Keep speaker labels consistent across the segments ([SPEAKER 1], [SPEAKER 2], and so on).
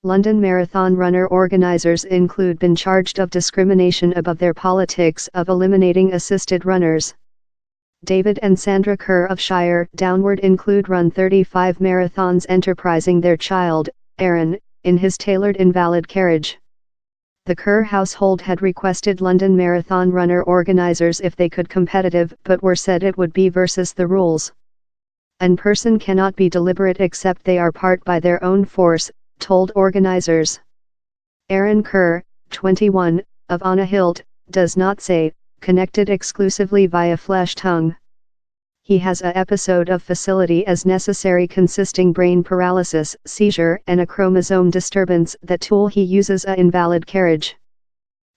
[SPEAKER 1] London Marathon runner organisers include been charged of discrimination above their politics of eliminating assisted runners. David and Sandra Kerr of Shire Downward include run 35 marathons enterprising their child, Aaron, in his tailored invalid carriage. The Kerr household had requested London Marathon runner organisers if they could competitive but were said it would be versus the rules. An person cannot be deliberate except they are part by their own force, told organisers. Aaron Kerr, 21, of Anahilt, does not say, connected exclusively via flesh tongue. He has a episode of facility as necessary consisting brain paralysis, seizure and a chromosome disturbance that tool he uses a invalid carriage.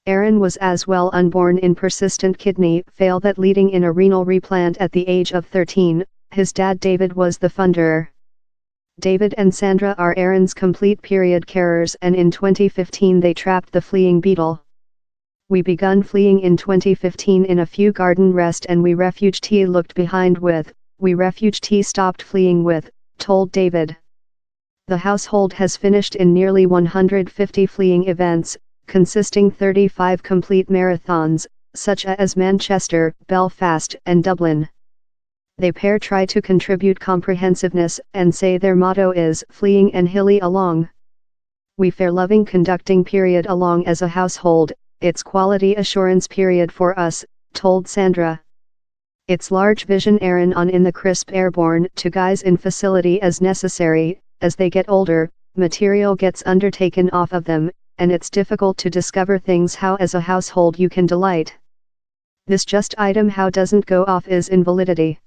[SPEAKER 1] Aaron was as well unborn in persistent kidney fail that leading in a renal replant at the age of 13, his dad David was the funder. David and Sandra are Aaron's complete period carers and in 2015 they trapped the fleeing beetle. We begun fleeing in 2015 in a few garden rest and we refugee looked behind with, we refugee stopped fleeing with, told David. The household has finished in nearly 150 fleeing events, consisting 35 complete marathons, such as Manchester, Belfast and Dublin. They pair try to contribute comprehensiveness and say their motto is fleeing and hilly along. We fair loving conducting period along as a household, it's quality assurance period for us, told Sandra. It's large vision Aaron on in the crisp airborne to guys in facility as necessary, as they get older, material gets undertaken off of them, and it's difficult to discover things how as a household you can delight. This just item how doesn't go off is invalidity.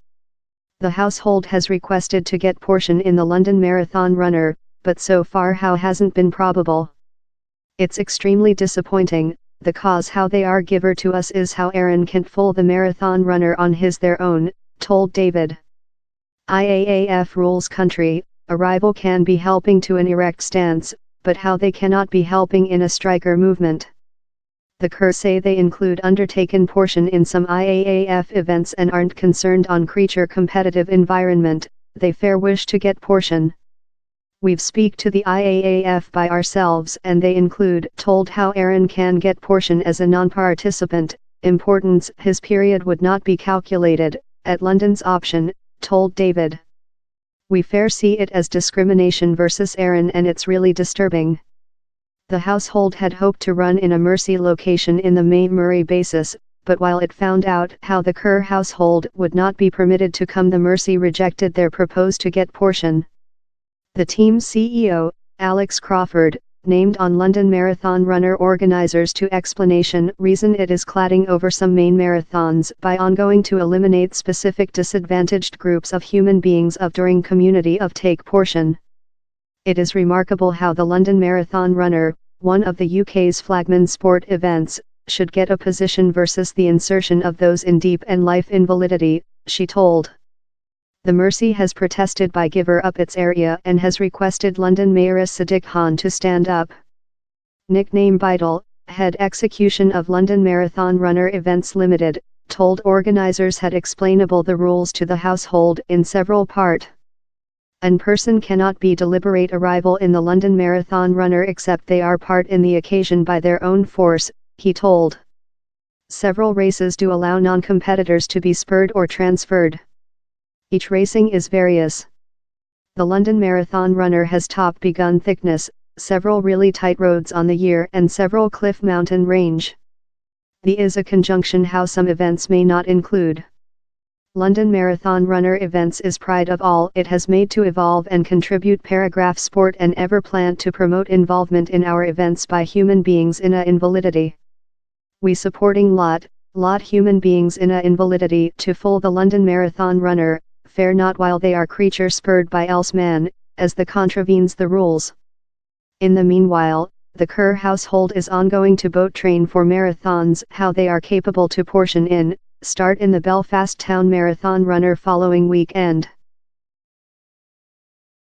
[SPEAKER 1] The household has requested to get portion in the London Marathon runner, but so far how hasn't been probable. It's extremely disappointing, the cause how they are giver to us is how Aaron can't fool the marathon runner on his their own, told David. IAAF rules country, a rival can be helping to an erect stance, but how they cannot be helping in a striker movement. The Kerr say they include undertaken portion in some IAAF events and aren't concerned on creature competitive environment, they fair wish to get portion. We've speak to the IAAF by ourselves and they include told how Aaron can get portion as a non-participant, importance his period would not be calculated, at London's option, told David. We fair see it as discrimination versus Aaron and it's really disturbing. The household had hoped to run in a Mersey location in the May Murray basis, but while it found out how the Kerr household would not be permitted to come the Mersey rejected their propose to get portion. The team's CEO, Alex Crawford, named on London Marathon runner organisers to explanation reason it is cladding over some main marathons by ongoing to eliminate specific disadvantaged groups of human beings of during community of take portion. It is remarkable how the London Marathon runner, one of the UK's flagman sport events, should get a position versus the insertion of those in deep and life invalidity, she told. The Mersey has protested by giver up its area and has requested London Mayor Sadiq Khan to stand up. Nickname Beidel, head execution of London Marathon Runner Events Limited, told organisers had explainable the rules to the household in several part. An person cannot be deliberate arrival in the London Marathon runner except they are part in the occasion by their own force, he told. Several races do allow non-competitors to be spurred or transferred. Each racing is various. The London Marathon runner has top begun thickness, several really tight roads on the year and several cliff mountain range. The is a conjunction how some events may not include. London Marathon runner events is pride of all it has made to evolve and contribute paragraph sport and ever plan to promote involvement in our events by human beings in a invalidity. We supporting lot human beings in a invalidity to fool the London Marathon runner, fair not while they are creature spurred by else man, as the contravenes the rules. In the meanwhile, the Kerr household is ongoing to boat train for marathons how they are capable to portion in, start in the Belfast Town Marathon runner following weekend.